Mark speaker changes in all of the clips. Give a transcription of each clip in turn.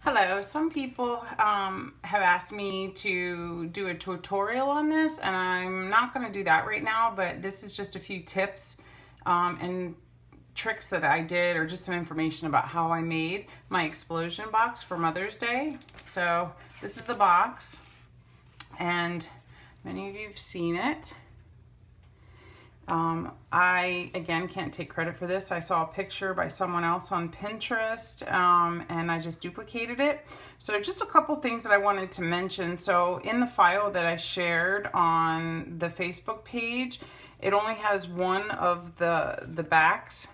Speaker 1: Hello, some people have asked me to do a tutorial on this, and I'm not going to do that right now, but this is just a few tips and tricks that I did, or just some information about how I made my explosion box for Mother's Day. So this is the box, and many of you have seen it. I, again, can't take credit for this. I saw a picture by someone else on Pinterest, and I just duplicated it. So just a couple things that I wanted to mention. So in the file that I shared on the Facebook page, it only has one of the backs,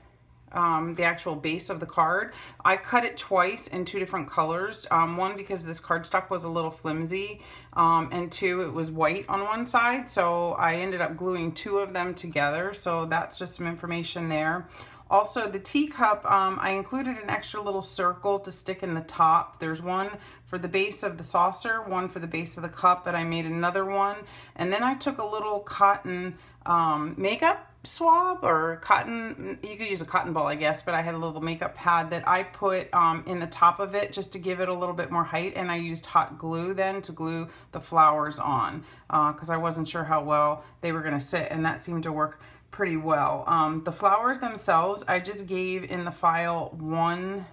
Speaker 1: the actual base of the card. I cut it twice in two different colors. One, because this cardstock was a little flimsy, and two, it was white on one side, so I ended up gluing two of them together. So that's just some information there. Also, the teacup, I included an extra little circle to stick in the top. There's one for the base of the saucer, one for the base of the cup, but I made another one. And then I took a little cotton makeup swab, or cotton, you could use a cotton ball, I guess, but I had a little makeup pad that I put in the top of it just to give it a little bit more height, and I used hot glue then to glue the flowers on because I wasn't sure how well they were going to sit, and that seemed to work pretty well. The flowers themselves, I just gave in the file one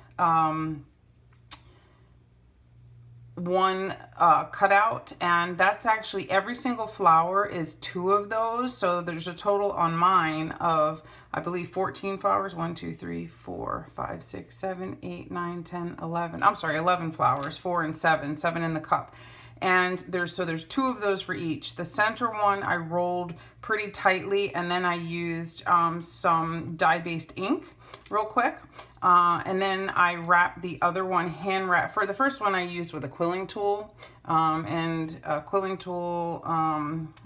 Speaker 1: cutout, and that's actually every single flower is two of those. So there's a total on mine of, I believe, 14 flowers. 1, 2, 3, 4, 5, 6, 7, 8, 9, 10, 11. I'm sorry, 11 flowers, 4 and 7 in the cup. And there's two of those for each. The center one I rolled pretty tightly, and then I used some dye-based ink real quick. And then I wrapped the other one, hand wrap. For the first one I used with a quilling tool. And a quilling tool,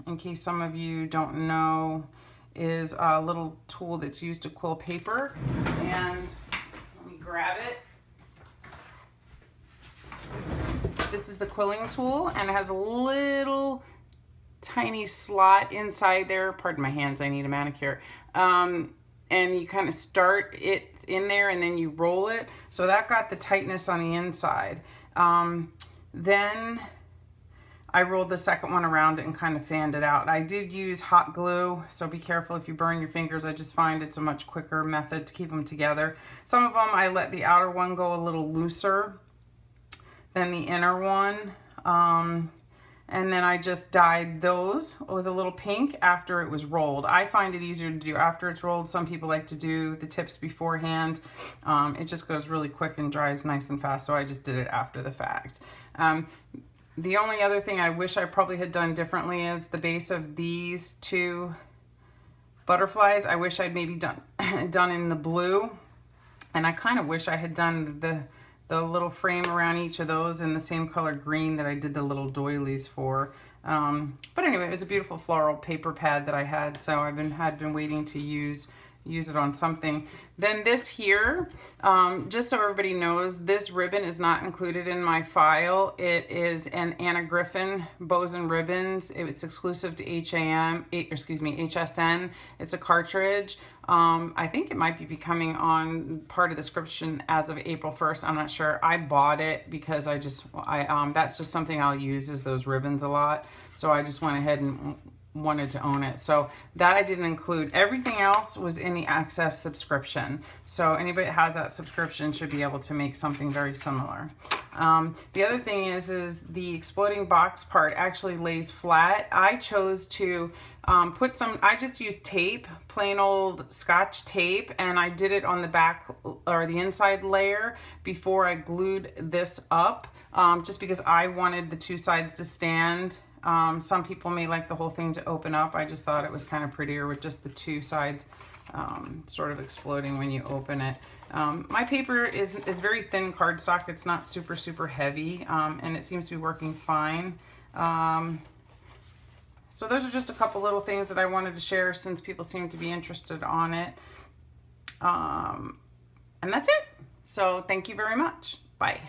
Speaker 1: in case some of you don't know, is a little tool that's used to quill paper. And let me grab it. This is the quilling tool, and it has a little tiny slot inside there. Pardon my hands, I need a manicure. And you kind of start it in there and then you roll it. So that got the tightness on the inside. Then I rolled the second one around it and kind of fanned it out. I did use hot glue, so be careful if you burn your fingers. I just find it's a much quicker method to keep them together. Some of them I let the outer one go a little looser than the inner one. And then I just dyed those with a little pink after it was rolled. I find it easier to do after it's rolled. Some people like to do the tips beforehand. It just goes really quick and dries nice and fast, so I just did it after the fact. The only other thing I wish I probably had done differently is the base of these two butterflies. I wish I'd maybe done in the blue, and I kind of wish I had done the little frame around each of those in the same color green that I did the little doilies for. But anyway, it was a beautiful floral paper pad that I had, so I've been waiting to use it on something. Then this here, just so everybody knows, this ribbon is not included in my file. It is an Anna Griffin Bows and Ribbons. It's exclusive to HSN. It's a cartridge. I think it might be becoming on part of the description as of April 1st. I'm not sure. I bought it because that's just something I'll use, is those ribbons a lot. So I just went ahead and wanted to own it. So that I didn't include. Everything else was in the Access subscription. So anybody that has that subscription should be able to make something very similar. The other thing is the exploding box part actually lays flat. I chose to I just used tape, plain old Scotch tape, and I did it on the back or the inside layer before I glued this up, just because I wanted the two sides to stand. Some people may like the whole thing to open up. I just thought it was kind of prettier with just the two sides sort of exploding when you open it. My paper is very thin cardstock. It's not super heavy, and it seems to be working fine. So those are just a couple little things that I wanted to share since people seem to be interested on it. And that's it. So thank you very much. Bye.